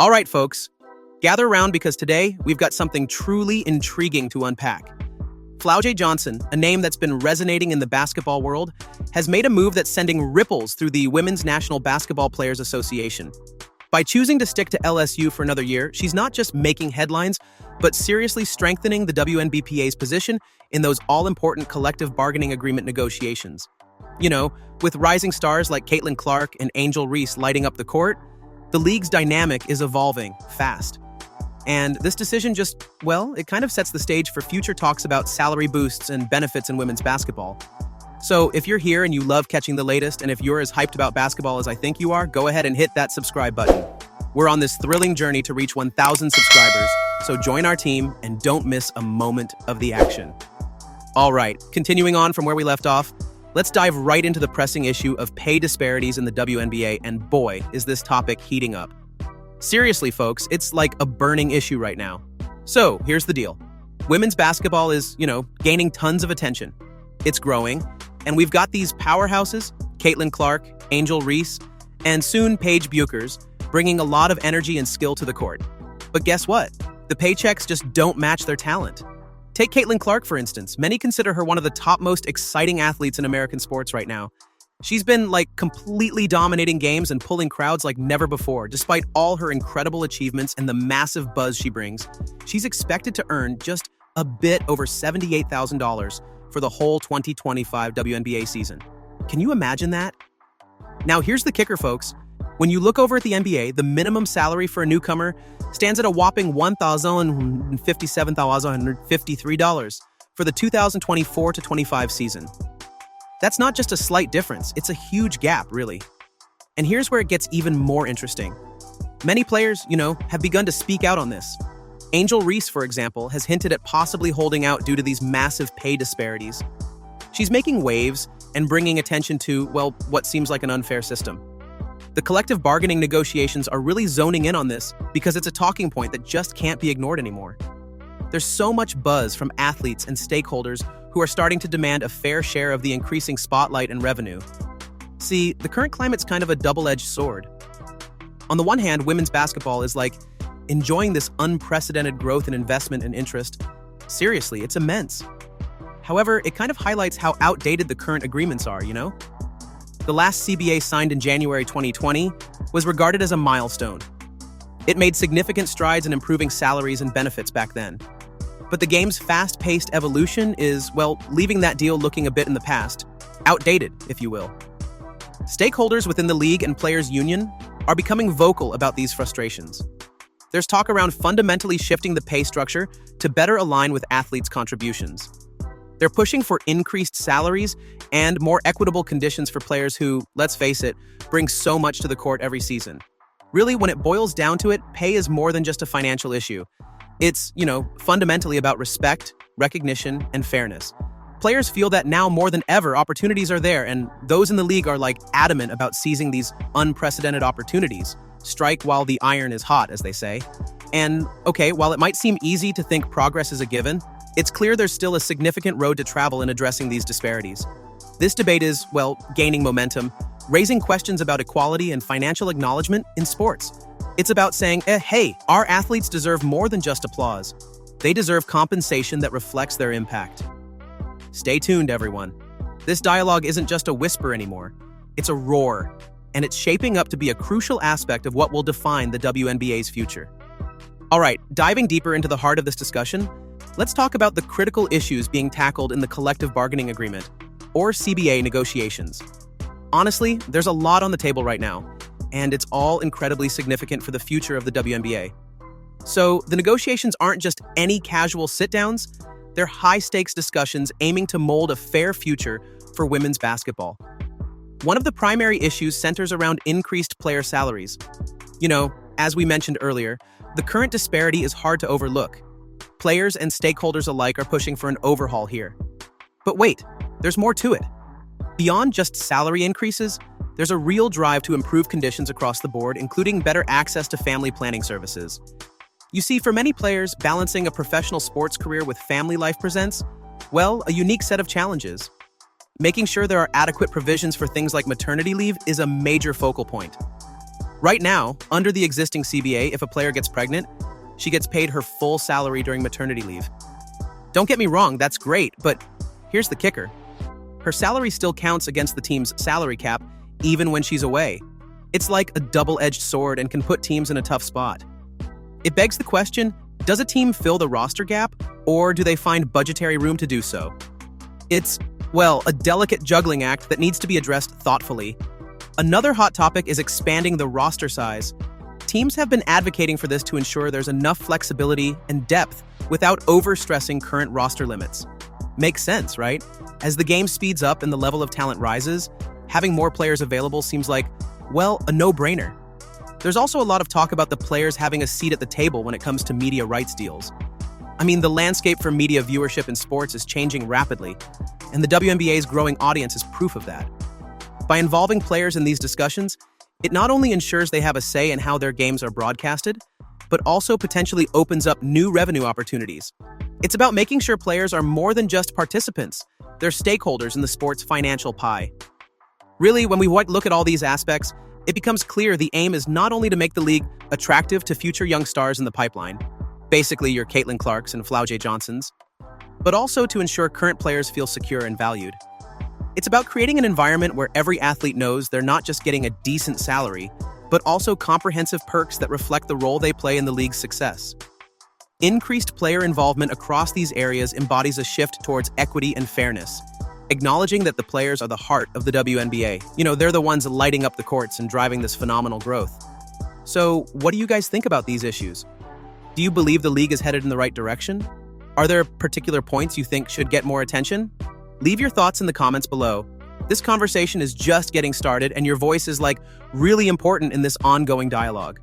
All right, folks, gather around because today we've got something truly intriguing to unpack. Flau'jae Johnson, a name that's been resonating in the basketball world, has made a move that's sending ripples through the Women's National Basketball Players Association. By choosing to stick to LSU for another year, she's not just making headlines, but seriously strengthening the WNBPA's position in those all-important collective bargaining agreement negotiations. You know, with rising stars like Caitlin Clark and Angel Reese lighting up the court, the league's dynamic is evolving fast. And this decision it kind of sets the stage for future talks about salary boosts and benefits in women's basketball. So if you're here and you love catching the latest, and if you're as hyped about basketball as I think you are, go ahead and hit that subscribe button. We're on this thrilling journey to reach 1,000 subscribers, so join our team and don't miss a moment of the action. All right, continuing on from where we left off, let's dive right into the pressing issue of pay disparities in the WNBA, and boy, is this topic heating up. Seriously, folks, it's like a burning issue right now. So, here's the deal. Women's basketball is, gaining tons of attention. It's growing, and we've got these powerhouses, Caitlin Clark, Angel Reese, and soon Paige Buchers, bringing a lot of energy and skill to the court. But guess what? The paychecks just don't match their talent. Take Caitlin Clark, for instance. Many consider her one of the top most exciting athletes in American sports right now. She's been, completely dominating games and pulling crowds like never before. Despite all her incredible achievements and the massive buzz she brings, she's expected to earn just a bit over $78,000 for the whole 2025 WNBA season. Can you imagine that? Now, here's the kicker, folks. When you look over at the NBA, the minimum salary for a newcomer stands at a whopping $1,057,153 for the 2024-25 season. That's not just a slight difference, it's a huge gap, really. And here's where it gets even more interesting. Many players, have begun to speak out on this. Angel Reese, for example, has hinted at possibly holding out due to these massive pay disparities. She's making waves and bringing attention to, what seems like an unfair system. The collective bargaining negotiations are really zoning in on this because it's a talking point that just can't be ignored anymore. There's so much buzz from athletes and stakeholders who are starting to demand a fair share of the increasing spotlight and revenue. See, the current climate's kind of a double-edged sword. On the one hand, women's basketball is enjoying this unprecedented growth in investment and interest. Seriously, it's immense. However, it kind of highlights how outdated the current agreements are, The last CBA signed in January 2020 was regarded as a milestone. It made significant strides in improving salaries and benefits back then. But the game's fast-paced evolution is, leaving that deal looking a bit in the past. Outdated, if you will. Stakeholders within the league and players' union are becoming vocal about these frustrations. There's talk around fundamentally shifting the pay structure to better align with athletes' contributions. They're pushing for increased salaries and more equitable conditions for players who, let's face it, bring so much to the court every season. Really, when it boils down to it, pay is more than just a financial issue. It's, fundamentally about respect, recognition, and fairness. Players feel that now more than ever, opportunities are there, and those in the league are adamant about seizing these unprecedented opportunities. Strike while the iron is hot, as they say. And, while it might seem easy to think progress is a given, it's clear there's still a significant road to travel in addressing these disparities. This debate is, gaining momentum, raising questions about equality and financial acknowledgement in sports. It's about saying, hey, our athletes deserve more than just applause. They deserve compensation that reflects their impact. Stay tuned, everyone. This dialogue isn't just a whisper anymore. It's a roar, and it's shaping up to be a crucial aspect of what will define the WNBA's future. All right, diving deeper into the heart of this discussion, let's talk about the critical issues being tackled in the collective bargaining agreement, or CBA negotiations. Honestly, there's a lot on the table right now, and it's all incredibly significant for the future of the WNBA. So, the negotiations aren't just any casual sit-downs, they're high-stakes discussions aiming to mold a fair future for women's basketball. One of the primary issues centers around increased player salaries. As we mentioned earlier, the current disparity is hard to overlook. Players and stakeholders alike are pushing for an overhaul here. But wait, there's more to it. Beyond just salary increases, there's a real drive to improve conditions across the board, including better access to family planning services. You see, for many players, balancing a professional sports career with family life presents, a unique set of challenges. Making sure there are adequate provisions for things like maternity leave is a major focal point. Right now, under the existing CBA, if a player gets pregnant, she gets paid her full salary during maternity leave. Don't get me wrong, that's great, but here's the kicker. Her salary still counts against the team's salary cap, even when she's away. It's like a double-edged sword and can put teams in a tough spot. It begs the question, does a team fill the roster gap, or do they find budgetary room to do so? It's, well, a delicate juggling act that needs to be addressed thoughtfully. Another hot topic is expanding the roster size. Teams have been advocating for this to ensure there's enough flexibility and depth without overstressing current roster limits. Makes sense, right? As the game speeds up and the level of talent rises, having more players available seems like, well, a no-brainer. There's also a lot of talk about the players having a seat at the table when it comes to media rights deals. I mean, the landscape for media viewership in sports is changing rapidly, and the WNBA's growing audience is proof of that. By involving players in these discussions, it not only ensures they have a say in how their games are broadcasted, but also potentially opens up new revenue opportunities. It's about making sure players are more than just participants, they're stakeholders in the sport's financial pie. Really, when we look at all these aspects, it becomes clear the aim is not only to make the league attractive to future young stars in the pipeline, basically your Caitlin Clarks and Flau'jae Johnsons, but also to ensure current players feel secure and valued. It's about creating an environment where every athlete knows they're not just getting a decent salary, but also comprehensive perks that reflect the role they play in the league's success. Increased player involvement across these areas embodies a shift towards equity and fairness, acknowledging that the players are the heart of the WNBA. They're the ones lighting up the courts and driving this phenomenal growth. So, what do you guys think about these issues? Do you believe the league is headed in the right direction? Are there particular points you think should get more attention? Leave your thoughts in the comments below. This conversation is just getting started, and your voice is really important in this ongoing dialogue.